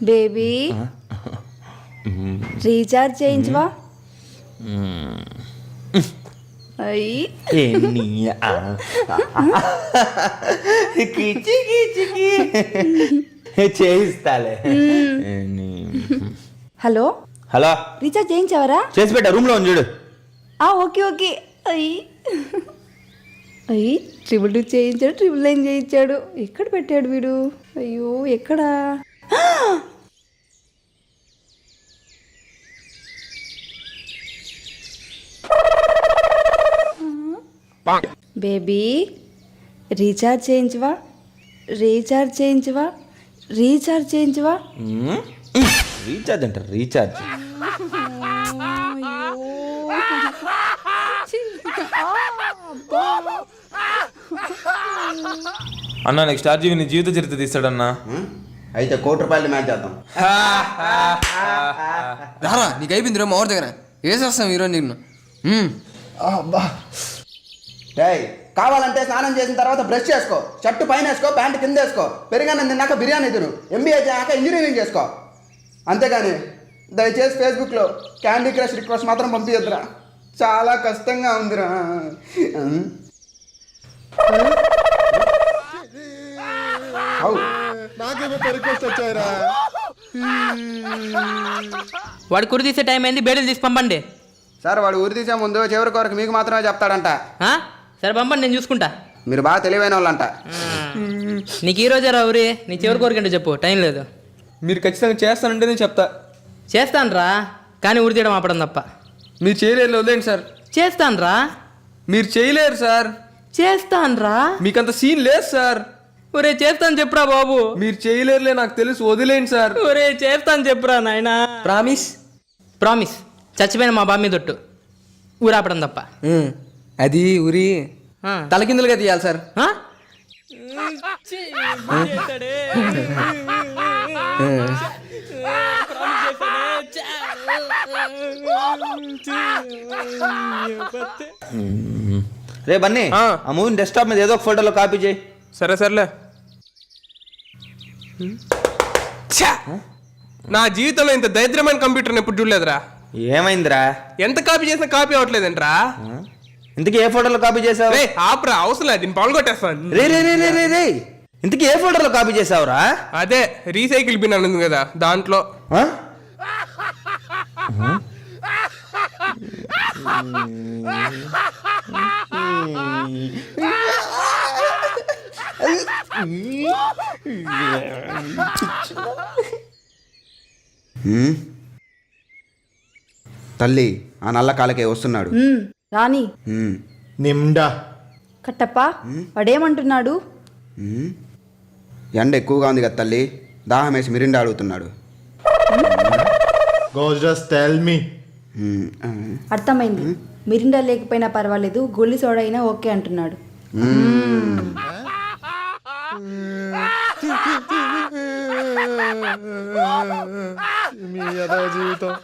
Baby recharge చేయించవా? అయ్యి చేయిస్తాలే. హలో హలో, రీఛార్జ్ చేయించావరా? చేసి పెట్టా, రూమ్ లో ఉంది చూడు. Okay okay. అయ్యి అయ్యి 222 చేయించాడు, 999 చేయించాడు. ఎక్కడ పెట్టాడు వీడు? అయ్యో ఎక్కడా? బేబీ రీఛార్జ్ చేయించవా? రీఛార్జ్ చేయించవా? రీఛార్జ్ చేయించవా? రీఛార్జ్ అంటారు, రీఛార్జ్. అన్నా నెక్స్ట్ ఆర్జీవి నీ జీవిత చరిత్ర తీస్తాడన్నా. అయితే ₹1,00,00,000 మ్యాచ్ చేద్దాం. రారా, నీకు అయిపోయింది రా మా ఊరి దగ్గర వేసేస్తాం ఈరోజు నిన్ను. కావాలంటే స్నానం చేసిన తర్వాత బ్రష్ చేసుకో, షర్టు పైన వేసుకో, ప్యాంటు కింద వేసుకో, పెరిగానం తిన్నాక బిర్యానీ తిను, MBA చేయాక ఇంజనీరింగ్ చేసుకో. అంతేగాని దయచేసి ఫేస్బుక్లో క్యాండీ క్రష్ రిక్వెస్ట్ మాత్రం పంపించద్దురా, చాలా కష్టంగా ఉందిరా. వాడు కురి తీసే టైం అయింది, బేడీలు తీసి పంపండి. సార్ వాడు ఊరి తీసే ముందు చివరి కొరకు మీకు మాత్రమే చెప్తాడంట. సరే పంపండి, నేను చూసుకుంటా. మీరు బాగా తెలివైన వాళ్ళంట. నీకు ఈ రోజే రా ఊరి, నీ చివరి కోరికంటే చెప్పు, టైం లేదు. మీరు ఖచ్చితంగా చేస్తానంటే నేను చెప్తా. చేస్తాను రా, కానీ ఊరి తీయడం ఆపడం తప్ప. మీరు చేయలేరు, వదిలేండి సార్. చేస్తాను రా. మీరు చేయలేరు సార్. చేస్తాను రా. మీకంత సీన్ లేదు సార్. ఒరే చేస్తాను చెప్పురా బాబు. మీరు చేయలేరులే నాకు తెలుసు, వదిలేండి సార్. ఒరే చేస్తాను చెప్పురా నాయనా. ప్రామిస్? ప్రామిస్. చచ్చిపోయిన మా బామ్మ మీద ఒట్టు, ఊరాపడం తప్ప. అది ఊరి తలకిందులుగా తీయాలి సార్. రే బన్నీ, ఆ మూవీని డెస్క్టాప్ మీద ఏదో ఒక ఫోటోలో కాపీ చేయి. సరే సర్లే. నా జీవితంలో ఇంత దరిద్రమైన కంప్యూటర్ని ఎప్పుడు చూడలేదురా. ఏమైందిరా? ఎంత కాపీ చేసినా కాపీ అవ్వట్లేదంట్రా. ఇంతకీ ఏ ఫోటోలో కాపీ చేసావు? ఆపరా, అవసరం లేదు, దీన్ని పగలగొట్టేస్తాను. రే రే రే రే రే రే, ఇంతకీ ఏ ఫోటోలో కాపీ చేసావురా? అదే రీసైకిల్ బిన్ అన్నది కదా, దాంట్లో. తల్లి ఆ నల్ల కాలకే వస్తున్నాడు. రాని నిమ్డా కట్టప్ప, వాడేమంటున్నాడు? ఎండ ఎక్కువగా ఉంది కదా తల్లి, దాహం వేసి మిరిండా అడుగుతున్నాడు. just tell me. అర్థమైంది, మిరిండా లేకపోయినా పర్వాలేదు, గొల్లి సోడా అయినా ఓకే అంటున్నాడు. మీ జీవితం